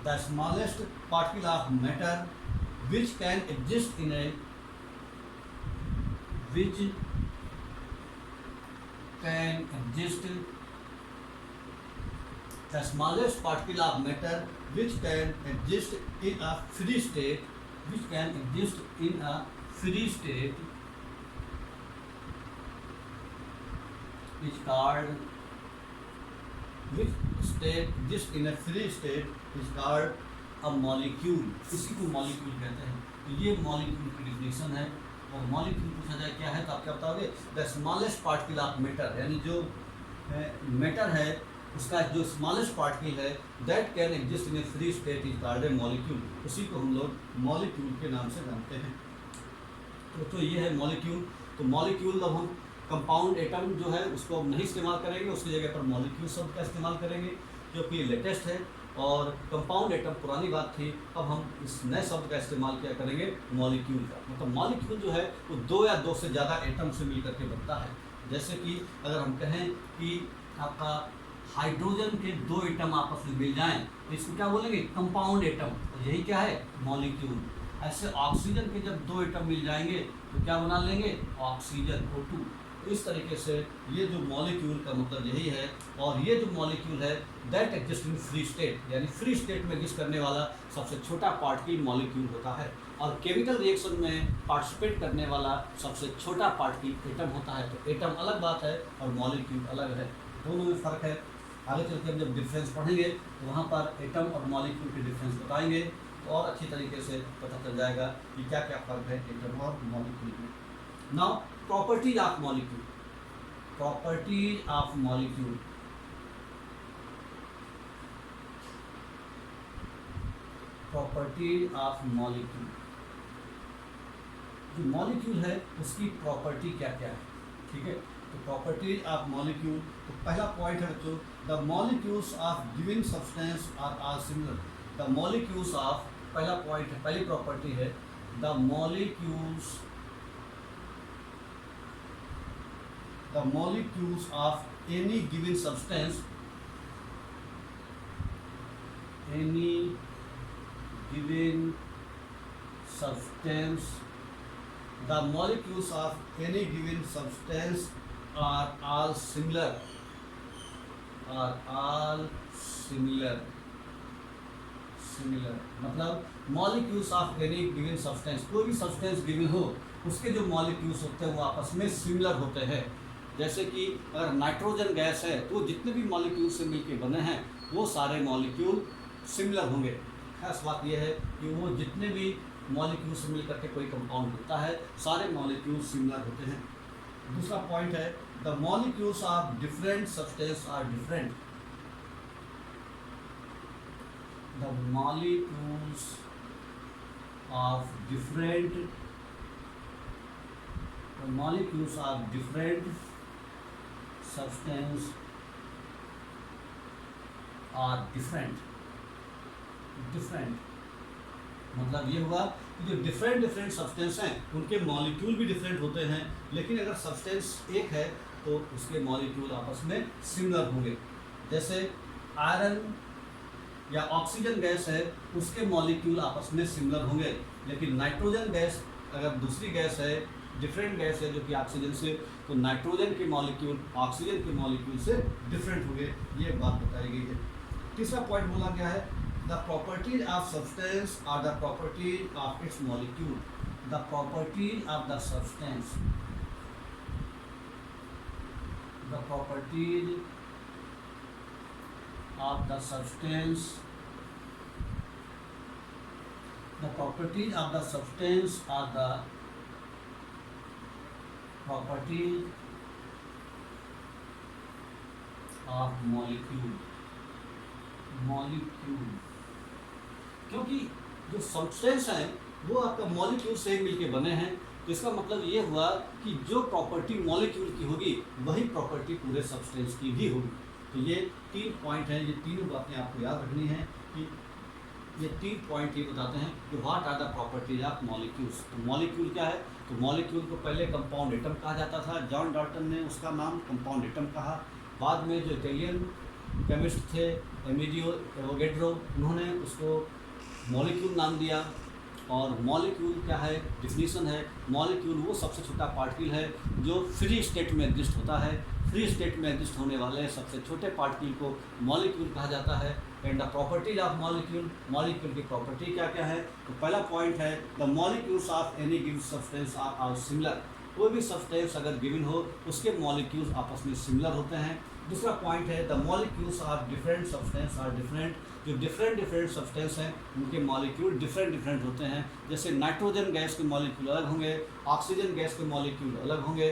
the smallest particle of matter which can exist in a, which can exist, the smallest particle of matter which can exist in a free state, which can exist in a free state is called, which state, this in a free state is called a molecule। इसी को मॉलिक्यूल कहते हैं। तो ये मॉलिक्यूल की डिफिनेशन है। और मॉलिक्यूल पूछा जाए क्या है तो आप क्या बताओगे, the smallest particle of matter, यानी जो मैटर है उसका जो स्मॉलेस्ट पार्टिकल है that can exist in A free state is called a molecule. उसी को हम लोग मॉलिक्यूल के नाम से जानते हैं। तो ये है मॉलिक्यूल। तो मॉलिक्यूल अब हम कंपाउंड एटम जो है उसको अब नहीं इस्तेमाल करेंगे, उसकी जगह पर मॉलिक्यूल शब्द का इस्तेमाल करेंगे जो कि लेटेस्ट है। और कंपाउंड एटम पुरानी बात थी, अब हम इस नए शब्द का इस्तेमाल क्या करेंगे, मॉलिक्यूल का। मतलब मॉलिक्यूल जो है वो दो या दो से ज़्यादा एटम से मिल करके बनता है। जैसे कि अगर हम कहें कि आपका हाइड्रोजन के दो एटम आपस में मिल जाएं तो इसको क्या बोलेंगे, कंपाउंड एटम। तो यही क्या है, मॉलिक्यूल। ऐसे ऑक्सीजन के जब दो एटम मिल जाएंगे तो क्या बना लेंगे, ऑक्सीजन O2। तो इस तरीके से ये जो मॉलिक्यूल का मतलब यही है। और ये जो मॉलिक्यूल है that exist in free state, यानी फ्री स्टेट में एग्जिस्ट करने वाला सबसे छोटा पार्टिकल मॉलिक्यूल होता है। और केमिकल रिएक्शन में पार्टिसिपेट करने वाला सबसे छोटा पार्टिकल एटम होता है। तो एटम अलग बात है और मॉलिक्यूल अलग है, दोनों में फ़र्क है। आगे चल के हम जब डिफरेंस पढ़ेंगे तो वहाँ पर एटम और मॉलिक्यूल के डिफरेंस बताएंगे तो और अच्छी तरीके से पता चल जाएगा कि क्या क्या फ़र्क है एटम और मॉलिक्यूल में। Now properties of molecule, properties of molecule. Properties of molecule, जो मॉलिक्यूल है उसकी प्रॉपर्टी क्या क्या है, ठीक है। तो प्रॉपर्टीज ऑफ मॉलिक्यूल, तो पहला पॉइंट है बच्चों, the molecules of given substance are all similar. The molecules of, पहला पॉइंट है, पहली प्रॉपर्टी है the molecules, the molecules of any given substance, any given substance, the molecules of any given substance are all similar, are all similar, similar मतलब molecules of any given substance, कोई भी substance given हो उसके जो molecules होते हैं वो आपस में similar होते हैं। जैसे कि अगर नाइट्रोजन गैस है तो जितने भी मॉलिक्यूल से मिलके बने हैं वो सारे मॉलिक्यूल सिमिलर होंगे। खास बात यह है कि वो जितने भी मॉलिक्यूल से मिल करके कोई कंपाउंड होता है सारे मॉलिक्यूल सिमिलर होते हैं। दूसरा पॉइंट है the molecules of different substance are different, the molecules of different, the molecules of different substance are different, different मतलब ये हुआ कि जो डिफरेंट डिफरेंट सब्सटेंस हैं उनके मॉलिक्यूल भी डिफरेंट होते हैं, लेकिन अगर सब्सटेंस एक है तो उसके मॉलिक्यूल आपस में सिमिलर होंगे। जैसे आयरन या ऑक्सीजन गैस है, उसके मॉलिक्यूल आपस में सिमिलर होंगे, लेकिन नाइट्रोजन गैस अगर दूसरी गैस है, डिफरेंट गैस है जो कि ऑक्सीजन से, तो नाइट्रोजन के मॉलिक्यूल ऑक्सीजन के मॉलिक्यूल से डिफरेंट होंगे। ये बात बताई गई है। तीसरा पॉइंट बोला गया है, the properties of substance are the properties of its molecule. The properties of the substance, the properties of the substance, the properties of the substance are the properties of molecule। क्योंकि जो सब्सटेंस है वो आपका मॉलिक्यूल से मिलके बने हैं, तो इसका मतलब ये हुआ कि जो प्रॉपर्टी मॉलिक्यूल की होगी वही प्रॉपर्टी पूरे सब्सटेंस की भी होगी। तो ये 3 पॉइंट हैं, ये तीनों बातें आपको याद रखनी है कि ये 3 पॉइंट ये बताते हैं कि what are the properties of molecules. तो मॉलिक्यूल क्या है, तो मॉलिक्यूल को पहले कंपाउंड एटम कहा जाता था, जॉन डाल्टन ने उसका नाम कंपाउंड एटम कहा। बाद में जो इटालियन केमिस्ट थे एमिलियो एवोगेड्रो, उन्होंने उसको मॉलिक्यूल नाम दिया। और मॉलिक्यूल क्या है, डिफिनीशन है, मॉलिक्यूल वो सबसे छोटा पार्टिकल है जो फ्री स्टेट में एग्जिस्ट होता है। फ्री स्टेट में एग्जिस्ट होने वाले सबसे छोटे पार्टिकल को मॉलिक्यूल कहा जाता है। And the properties of molecule, molecule की प्रॉपर्टी क्या क्या है, तो पहला पॉइंट है the molecules of any given substance are similar. कोई भी सब्सटेंस अगर गिवन हो उसके मॉलिक्यूल्स आपस में सिमिलर होते हैं। दूसरा पॉइंट है the molecules of different substance are different. जो डिफरेंट डिफरेंट सब्सटेंस हैं उनके मॉलिक्यूल डिफरेंट डिफरेंट होते हैं। जैसे नाइट्रोजन गैस के मॉलिक्यूल अलग होंगे, ऑक्सीजन गैस के मॉलिक्यूल अलग होंगे,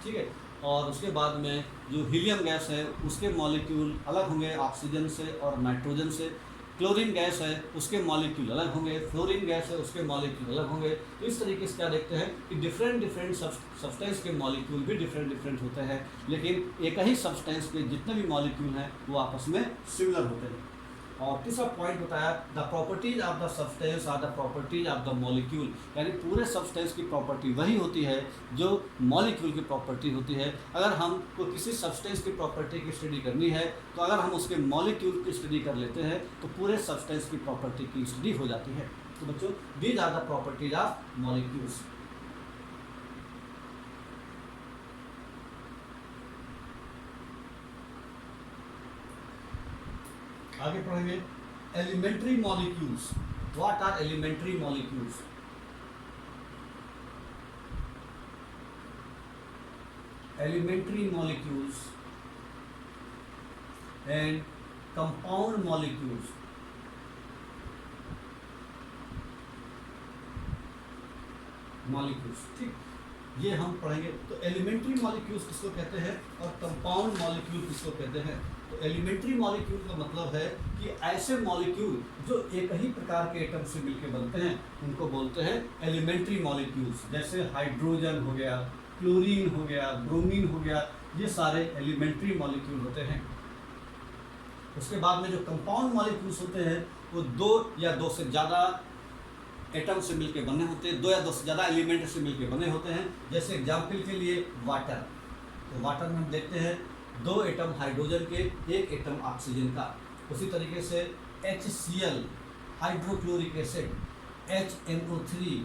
ठीक है। और उसके बाद में जो हीलियम गैस है उसके मॉलिक्यूल अलग होंगे ऑक्सीजन से और नाइट्रोजन से। क्लोरीन गैस है उसके मॉलिक्यूल अलग होंगे, फ्लोरीन गैस है उसके मॉलिक्यूल अलग होंगे। तो इस तरीके से क्या देखते हैं कि डिफरेंट डिफरेंट सब्सटेंस के मॉलिक्यूल भी डिफरेंट डिफरेंट होते हैं, लेकिन एक ही सब्सटेंस के जितने भी मॉलिक्यूल हैं वो आपस में सिमिलर होते हैं। और तीसरा पॉइंट बताया the properties of the substance are the properties of the molecule, यानी पूरे सब्सटेंस की प्रॉपर्टी वही होती है जो मॉलिक्यूल की प्रॉपर्टी होती है। अगर हमको किसी सब्सटेंस की प्रॉपर्टी की स्टडी करनी है तो अगर हम उसके मॉलिक्यूल की स्टडी कर लेते हैं तो पूरे सब्सटेंस की प्रॉपर्टी की स्टडी हो जाती है। तो बच्चों these are the properties of molecules. आगे पढ़ेंगे elementary molecules. What are elementary molecules? Elementary molecules and compound molecules. Molecules, ठीक, ये हम पढ़ेंगे। तो एलिमेंट्री मॉलिक्यूल्स किसको कहते हैं और कंपाउंड मॉलिक्यूल किसको कहते हैं? तो एलिमेंट्री मॉलिक्यूल का मतलब है कि ऐसे मॉलिक्यूल जो एक ही प्रकार के एटम से मिलकर बनते हैं उनको बोलते हैं एलिमेंट्री मॉलिक्यूल्स। जैसे हाइड्रोजन हो गया, क्लोरीन हो गया, ब्रोमीन हो गया, ये सारे एलिमेंट्री मॉलिक्यूल होते हैं। उसके बाद में जो कंपाउंड मॉलिक्यूल्स होते हैं वो 2 या 2 से ज़्यादा एटम से मिलकर बने होते हैं, 2 या 2 से ज़्यादा एलिमेंट से मिलकर बने होते हैं। जैसे एग्जाम्पल के लिए वाटर, तो वाटर में हम देखते हैं 2 एटम हाइड्रोजन के, 1 एटम ऑक्सीजन का। उसी तरीके से HCl hydrochloric acid, HNO3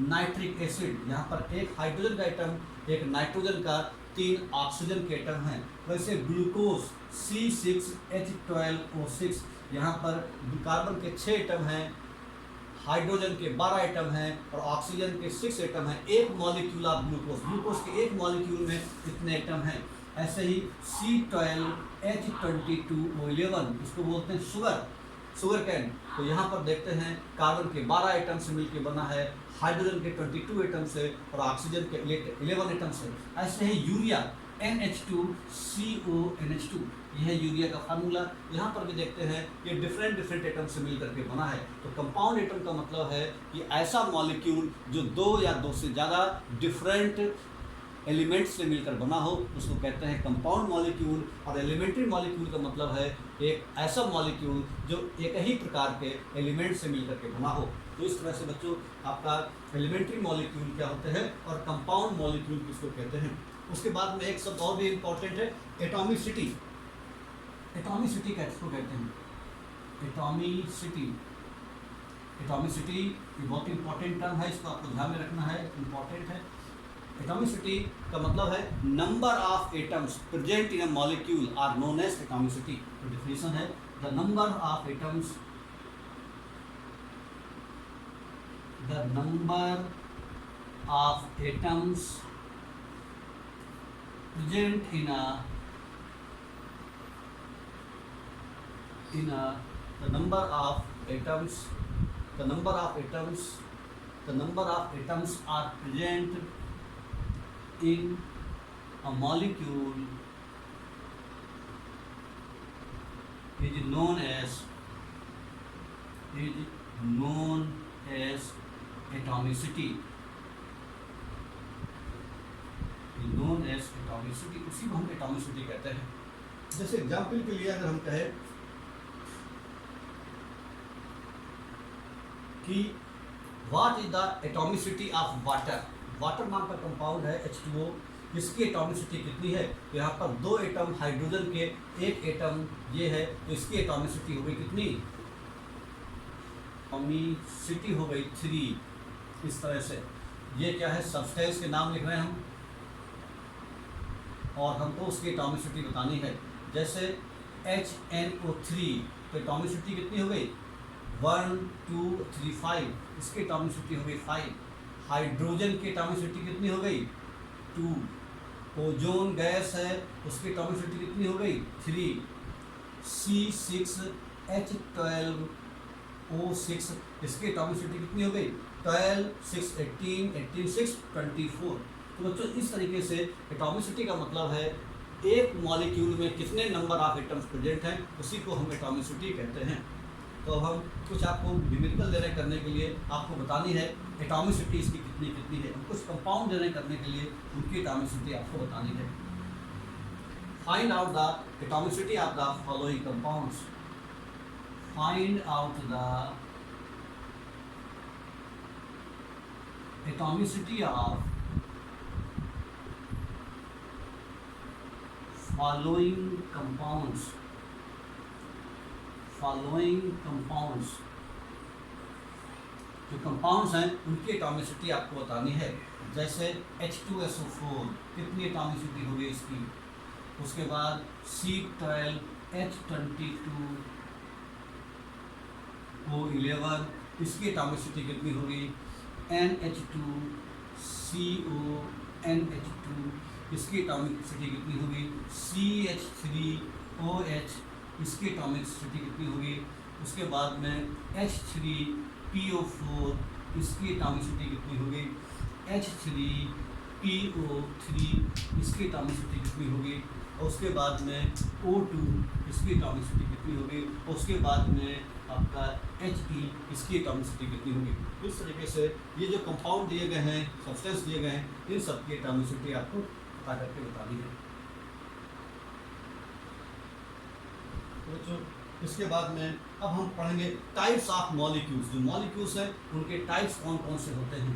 nitric acid, यहाँ पर 1 हाइड्रोजन का एटम, 1 नाइट्रोजन का, 3 ऑक्सीजन के एटम हैं। वैसे ग्लूकोज C6H12O6, यहाँ पर कार्बन के 6 एटम हैं, हाइड्रोजन के 12 एटम हैं और ऑक्सीजन के 6 एटम हैं। 1 मॉलिक्यूल ऑफ ग्लूकोज, ग्लूकोज के 1 मॉलिक्यूल में कितने एटम हैं? ऐसे ही C12H22O11, इसको बोलते हैं शुगर कैन। तो यहाँ पर देखते हैं कार्बन के 12 एटम से मिलकर बना है, हाइड्रोजन के 22 एटम से और ऑक्सीजन के 11 एटम से। ऐसे ही यूरिया NH2CONH2, यह है यूरिया का फार्मूला। यहाँ पर भी देखते हैं ये डिफरेंट डिफरेंट एटम से मिलकर के बना है। तो कंपाउंड एटम का मतलब है कि ऐसा मॉलिक्यूल जो 2 या 2 से ज़्यादा डिफरेंट एलिमेंट्स से मिलकर बना हो उसको कहते हैं कंपाउंड मॉलिक्यूल। और एलिमेंट्री मॉलिक्यूल का मतलब है एक ऐसा मॉलिक्यूल जो एक ही प्रकार के एलिमेंट से मिलकर के बना हो। तो इस तरह से बच्चों आपका एलिमेंट्री मॉलिक्यूल क्या होते हैं और कंपाउंड मॉलिक्यूल किसको कहते हैं। उसके बाद में एक शब्द और भी इम्पोर्टेंट है, एटॉमिसिटी। एटॉमिसिटी किसको कहते हैं? एटॉमिसिटी। एटॉमिसिटी ये बहुत इंपॉर्टेंट टर्म है, इसको आपको ध्यान में रखना है, इम्पॉर्टेंट है। एटॉमिसिटी का मतलब है number of atoms present in a molecule are known as atomicity. तो डिफिनेशन है the number of atoms, the number of atoms present in a the number of atoms are present in a molecule is known as atomicity, known as atomicity. उसी को हम एटॉमिसिटी कहते हैं। जैसे एग्जाम्पल के लिए अगर हम कहें कि what is the atomicity of water. Water नाम का कंपाउंड है H2O, इसकी एटॉमिसिटी कितनी है? तो यहाँ पर 2 एटम हाइड्रोजन के, 1 एटम ये है, तो इसकी एटॉमिसिटी हो गई कितनी? एटॉमिसिटी हो गई 3। इस तरह से ये क्या है, सब्सटेंस के नाम लिख रहे हैं हम और हमको उसकी एटॉमिसिटी बतानी है। जैसे HNO3, तो एटॉमिसिटी कितनी हो गई? 1 2 3 5, इसकी एटॉमिसिटी हो गई 5। हाइड्रोजन की एटॉमिसिटी कितनी हो गई? 2। ओजोन गैस है, उसकी एटॉमिसिटी कितनी हो गई? 3। C6H12O6, इसकी एटॉमिसिटी कितनी हो गई? 12 6 18 18 6 24। तो बच्चों इस तरीके से एटॉमिसिटी का मतलब है एक मॉलिक्यूल में कितने नंबर ऑफ एटम्स प्रेजेंट हैं, उसी को हम एटॉमिसिटी कहते हैं। तो हम कुछ आपको न्यूमेरिकल निर्णय करने के लिए आपको बतानी है एटॉमिसिटी इसकी कितनी कितनी है। हम कुछ कंपाउंड निर्णय करने के लिए उनकी एटॉमिसिटी आपको बतानी है। Find out the atomicity of the following compounds. Find out the atomicity of following compounds। जो कंपाउंड्स हैं उनकी एटॉमिसिटी आपको बतानी है। जैसे H2SO4 कितनी एटॉमिसिटी होगी इसकी? उसके बाद C12H22O11, इसकी एटॉमिसिटी कितनी होगी? NH2CONH2, इसकी एटॉमिसिटी कितनी होगी? CH3OH, इसकी एटॉमिसिटी कितनी होगी? उसके बाद में H3PO4, इसकी एटॉमिसिटी कितनी होगी? H3PO3, इसकी एटॉमिसिटी कितनी होगी? और उसके बाद में O2, इसकी एटॉमिसिटी कितनी होगी? और उसके बाद में आपका He, इसकी एटॉमिसिटी कितनी होगी? इस तरीके से ये जो कंपाउंड दिए गए हैं, सब्सटेंस दिए गए हैं, इन सब की एटॉमिसिटी आपको पता करके बतानी है। तो इसके बाद में अब हम पढ़ेंगे टाइप्स ऑफ मॉलिक्यूल्स। जो मॉलिक्यूल्स हैं उनके टाइप्स कौन कौन से होते हैं।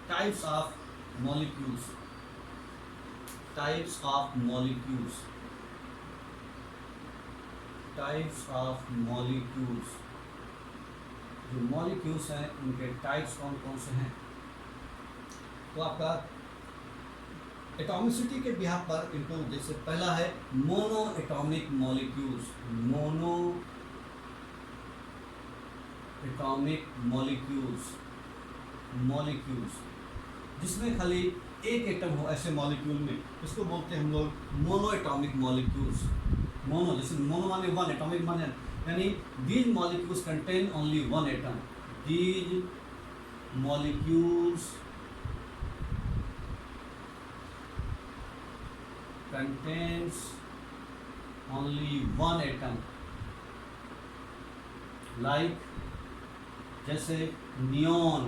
Types of molecules. Types of molecules. Types of molecules. जो मॉलिक्यूल्स हैं उनके टाइप्स कौन कौन से हैं। तो आपका एटॉमिसिटी के बिहाफ पर इनको जैसे पहला है mono atomic molecules. Mono atomic molecules जिसमें खाली एक एटम हो, ऐसे मॉलिक्यूल में इसको बोलते हैं हम लोग मोनो एटॉमिक मॉलिक्यूल्स। मोनो जैसे मोनो माने 1, एटॉमिक माने यानी these molecules contain only 1 atom. These molecules contains only 1 atom, like जैसे neon,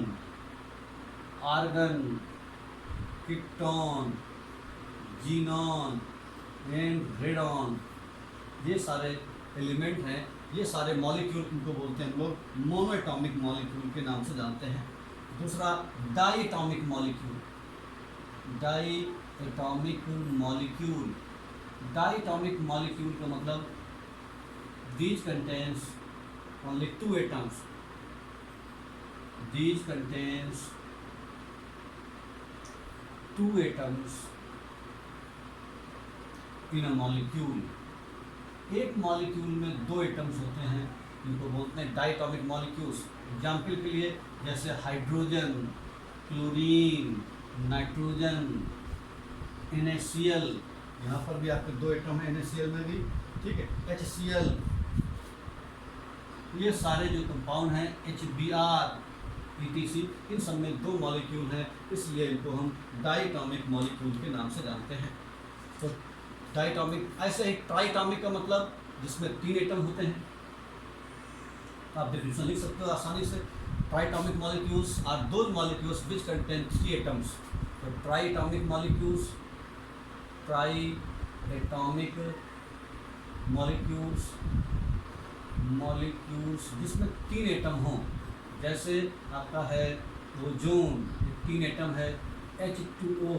argon, krypton, xenon and radon, ये सारे एलिमेंट हैं ये सारे मॉलिक्यूल इनको बोलते हैं हम लोग मोनोएटॉमिक मॉलिक्यूल के नाम से जानते हैं। दूसरा डाईएटॉमिक molecule, diatomic molecule, diatomic molecule का मतलब these contains only two atoms, these contains two atoms in a molecule। एक मॉलिक्यूल में दो एटम्स होते हैं, इनको बोलते हैं डाईएटॉमिक मॉलिक्यूल्स। एग्जाम्पल के लिए जैसे हाइड्रोजन, क्लोरीन, नाइट्रोजन, NaCl, यहाँ पर भी आपके दो एटम हैं NaCl में भी, ठीक है, HCl, ये सारे जो कंपाउंड हैं HBr, ETC, इन सब में दो मॉलिक्यूल हैं, इसलिए इनको हम डाईएटॉमिक मॉलिक्यूल के नाम से जानते हैं। तो डाईएटॉमिक, ऐसे ही ट्राईएटॉमिक का मतलब जिसमें तीन एटम होते हैं, आप डेफिनेशन लिख सकते हो आसानी से। Triatomic molecules are those molecules which contain three atoms. तो triatomic molecules, triatomic molecules, molecules जिसमें तीन एटम हों, जैसे आपका है ओजोन, तीन एटम है, H2O,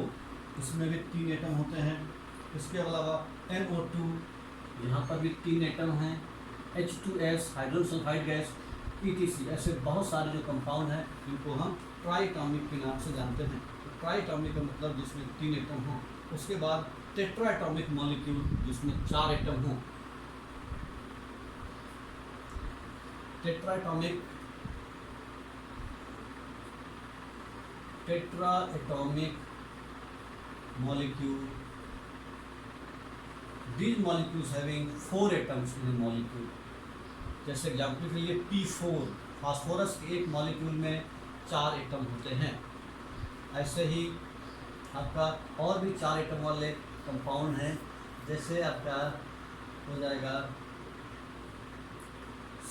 इसमें भी तीन एटम होते हैं। इसके अलावा NO2, यहाँ पर भी तीन एटम हैं, H2S, hydrogen sulphide gas, ETC, ऐसे बहुत सारे जो कंपाउंड हैं इनको हम ट्राईएटॉमिक के नाम से जानते हैं। तो ट्राईएटॉमिक का मतलब जिसमें तीन एटम हों। उसके बाद टेट्राएटॉमिक मॉलिक्यूल जिसमें चार एटम हों। टेट्राएटॉमिक, टेट्राएटॉमिक molecule, these molecules having four atoms in a molecule। जैसे एग्जाम्पल के लिए P4, फास्फोरस के एक मॉलिक्यूल में चार एटम होते हैं। ऐसे ही आपका और भी चार एटम वाले कंपाउंड हैं, जैसे आपका हो जाएगा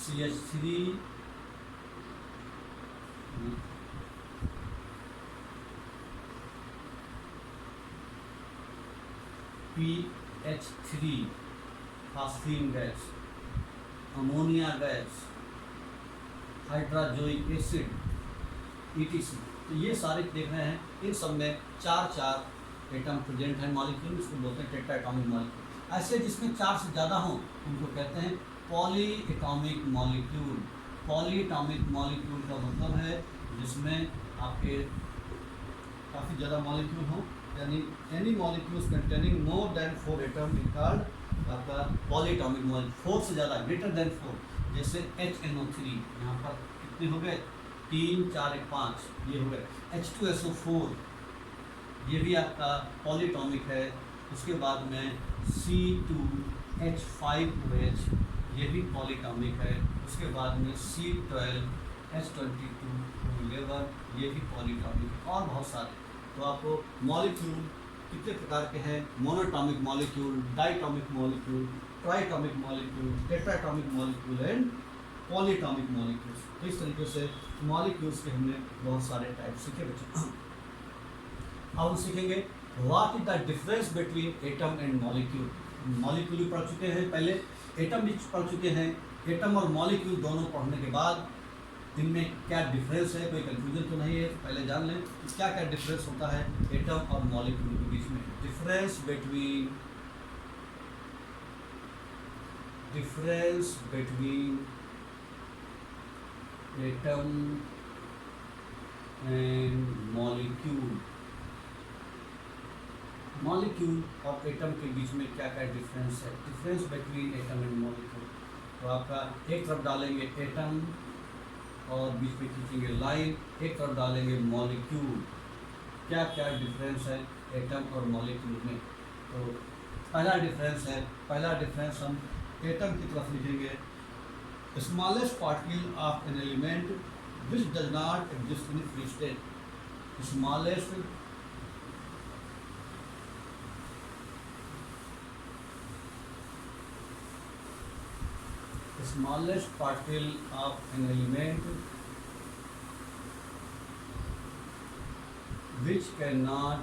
CH3, PH3, phosphine gas, ammonia gas, hydrazoic acid, ETC। तो ये सारे देख रहे हैं, इन सब में चार चार एटम प्रेजेंट है मॉलिक्यूल, इसको बोलते हैं टेट्राएटॉमिक मॉलिक्यूल। ऐसे जिसमें चार से ज़्यादा हों उनको कहते हैं पॉलीएटॉमिक मॉलिक्यूल। पॉलीएटॉमिक मॉलिक्यूल का मतलब है जिसमें आपके काफ़ी ज़्यादा मॉलिक्यूल हों, यानी any molecules containing more than four atom is called आपका पॉलीएटॉमिक मॉलिक्यूल। फोर से ज़्यादा, ग्रेटर देन फोर, जैसे HNO3, यहाँ पर कितने हो गए, 3 4 1 5, ये हो गए। H2SO4, ये भी आपका पॉलीएटॉमिक है। उसके बाद में C2H5OH, ये भी पॉलीएटॉमिक है। उसके बाद में C12H22O11, ये भी पॉलीएटॉमिक है, और बहुत सारे। तो आपको मॉलिक्यूल कितने प्रकार के हैं, monoatomic molecule, diatomic molecule, triatomic molecule, tetraatomic molecule and polyatomic molecules. तो इस तरीके से मॉलिक्यूल्स के हमने बहुत सारे टाइप सीखे बच्चे। अब हम सीखेंगे what is the difference between atom and molecule. Molecule भी पढ़ चुके हैं पहले, एटम भी पढ़ चुके हैं। एटम और मॉलिक्यूल दोनों पढ़ने के बाद इनमें क्या डिफरेंस है, कोई कंफ्यूजन तो नहीं है, पहले जान लें कि क्या क्या डिफरेंस होता है एटम और मॉलिक्यूल के बीच में। Difference between atom and molecule. Molecule और एटम के बीच में क्या क्या डिफरेंस है, difference between atom and molecule. तो आपका एक तरफ डालेंगे एटम और बीच में खींचेंगे लाइन, एक तरफ डालेंगे मॉलिक्यूल। क्या क्या डिफरेंस है एटम और मॉलिक्यूल में। तो पहला डिफरेंस हम एटम की तरफ लिखेंगे। Smallest particle of an element which does not exist in free state. smallest particle of an element which cannot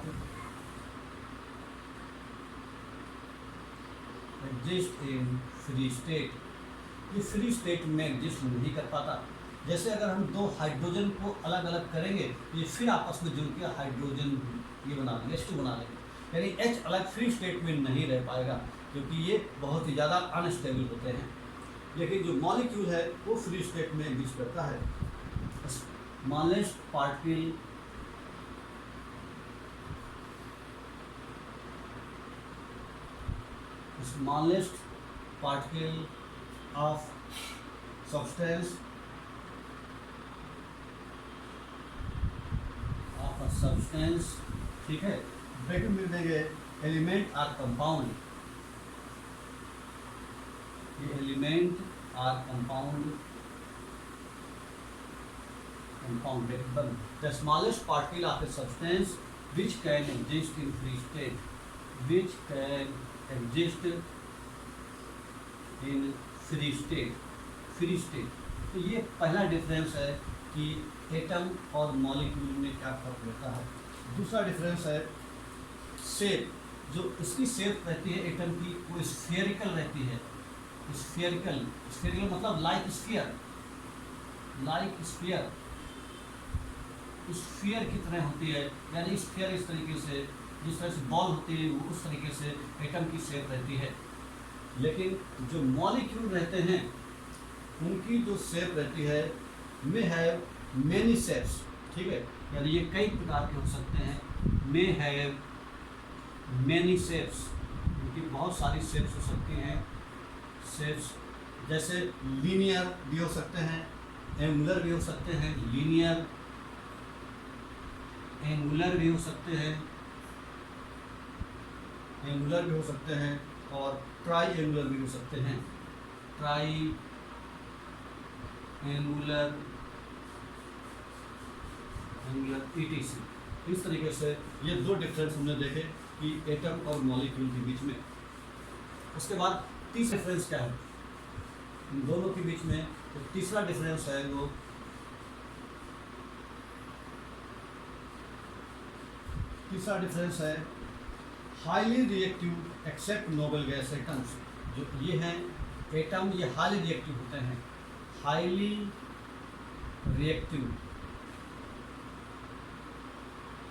exist in free state। ये फ्री स्टेट में एग्जिस्ट नहीं कर पाता। जैसे अगर हम दो हाइड्रोजन को अलग अलग करेंगे, ये फिर आपस में जुड़ के हाइड्रोजन ये बना लेंगे, H2 बना लेंगे, यानी H अलग फ्री स्टेट में नहीं रह पाएगा, क्योंकि ये बहुत ही ज़्यादा अनस्टेबल होते हैं। लेकिन जो मॉलिक्यूल है वो फ्री स्टेट में एग्जिस्ट करता है। Smallest particle smallest particle of substance ठीक है, ब्रैकेट में देंगे एलिमेंट आर कंपाउंड, ये element or compound the smallest particle of a substance which can exist in free state, which can exist in free state। तो ये पहला डिफरेंस है कि एटम और मॉलिक्यूल में क्या फर्क रहता है। दूसरा डिफरेंस है शेप, जो इसकी शेप रहती है एटम की वो स्फेरिकल रहती है। स्फेरिकल मतलब लाइक स्फीयर की तरह होती है, यानी स्फीयर इस तरीके से, जिस तरह से बॉल होती है वो उस तरीके से एटम की शेप रहती है। लेकिन जो मॉलिक्यूल रहते हैं उनकी जो शेप रहती है मे हैव मेनी शेप्स, ठीक है, यानी ये कई प्रकार के हो सकते हैं। मे हैव मेनी शेप्स, उनकी बहुत सारी शेप्स हो सकती हैं। शेप्स जैसे लीनियर भी हो सकते हैं, एंगुलर भी हो सकते हैं, लीनियर एंगुलर भी हो सकते हैं, और ट्राई एंगुलर भी हो सकते हैं, ट्राई एंगुलर ETC। इस तरीके से ये दो डिफरेंस हमने देखे कि एटम और मॉलिक्यूल के बीच में। उसके बाद तीसरा डिफरेंस क्या है इन दोनों के बीच में? तो तीसरा डिफरेंस है वो है highly reactive except noble gas atoms. जो ये हैं एटम, ये हाईली रिएक्टिव होते हैं, हाईली रिएक्टिव,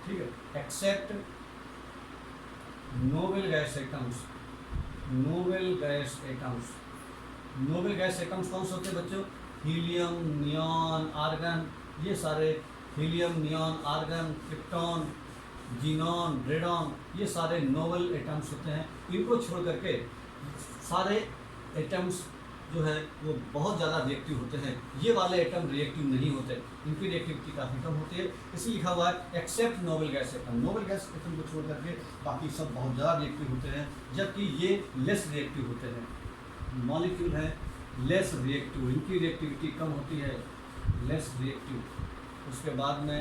ठीक है, except noble gas atoms. Noble gas atoms कौन से होते हैं बच्चों? हीलियम, नियॉन, आर्गन, ये सारे helium, neon, argon, krypton, xenon, radon, ये सारे नोबल एटम्स होते हैं। इनको छोड़ करके सारे एटम्स जो है वो बहुत ज़्यादा रिएक्टिव होते हैं। ये वाले एटम रिएक्टिव नहीं होते, इनकी रिएक्टिविटी काफ़ी कम होती है, इसलिए लिखा हुआ है except noble gas atom. Noble gas atom को छोड़ करके बाकी सब बहुत ज़्यादा रिएक्टिव होते हैं, जबकि ये लेस रिएक्टिव होते हैं। मॉलिक्यूल है लेस रिएक्टिव, इनकी रिएक्टिविटी कम होती है, लेस रिएक्टिव। उसके बाद में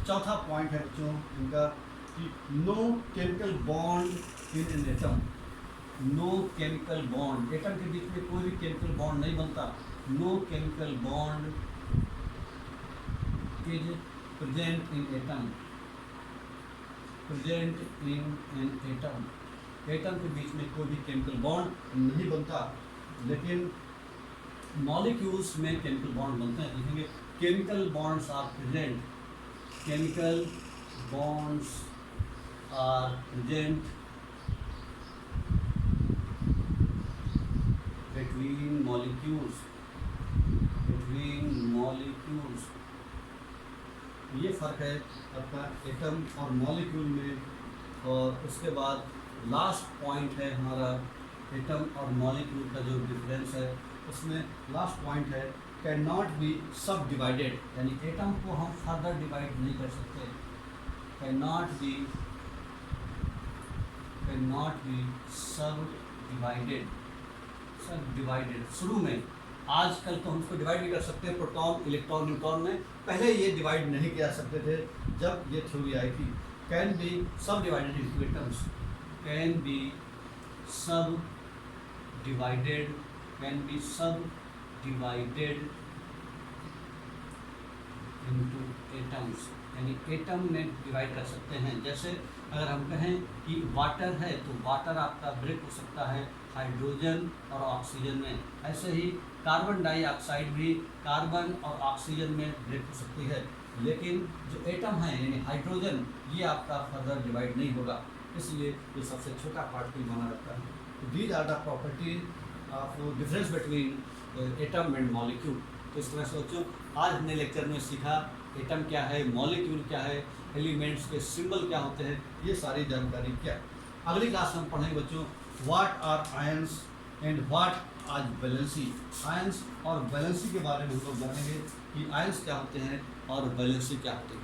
चौथा पॉइंट है बच्चों इनका कि no chemical bond in an atom. No chemical bond, atom के बीच में कोई भी केमिकल बॉन्ड नहीं बनता। No chemical bond is present in atom, atom के बीच में कोई भी केमिकल बॉन्ड नहीं बनता, लेकिन मॉलिक्यूल्स में केमिकल बॉन्ड बनते हैं। लिखेंगे chemical bonds are present, chemical bonds are present between molecules। ये फ़र्क है आपका एटम और मॉलिक्यूल में। और उसके बाद लास्ट पॉइंट है हमारा एटम और मॉलिक्यूल का जो डिफरेंस है, उसमें लास्ट पॉइंट है कैन नॉट बी सब डिवाइडेड, यानी एटम को हम फर्दर डिवाइड नहीं कर सकते। कैन नॉट बी सब डिवाइडेड। शुरू में, आजकल तो हम उसको डिवाइड भी कर सकते हैं प्रोटॉन, इलेक्ट्रॉन, न्यूट्रॉन में, पहले ये डिवाइड नहीं किया सकते थे जब ये थ्योरी आई थी। कैन बी सब divided into atoms, can be सब डिवाइडेड इनटू एटम्स, यानी एटम में डिवाइड कर सकते हैं। जैसे अगर हम कहें कि वाटर है तो वाटर आपका ब्रेक हो सकता है, हाइड्रोजन और ऑक्सीजन में, ऐसे ही कार्बन डाइऑक्साइड भी कार्बन और ऑक्सीजन में ब्रेक हो सकती है, लेकिन जो एटम है यानी हाइड्रोजन ये आपका फर्दर डिवाइड नहीं होगा, इसलिए ये सबसे छोटा पार्टिकल माना जाता है। These are the properties of difference between atom and molecule. तो इस तरह से बच्चों आज हमने लेक्चर में सीखा एटम क्या है, मॉलिक्यूल क्या है, एलिमेंट्स के सिंबल क्या होते हैं, ये सारी जानकारी क्या है। अगली क्लास में हम पढ़ेंगे बच्चों what are ions and what are valency. Ions और वैलेंसी के बारे में हम लोग जानेंगे कि आयंस क्या होते हैं और वैलेंसी क्या होती है।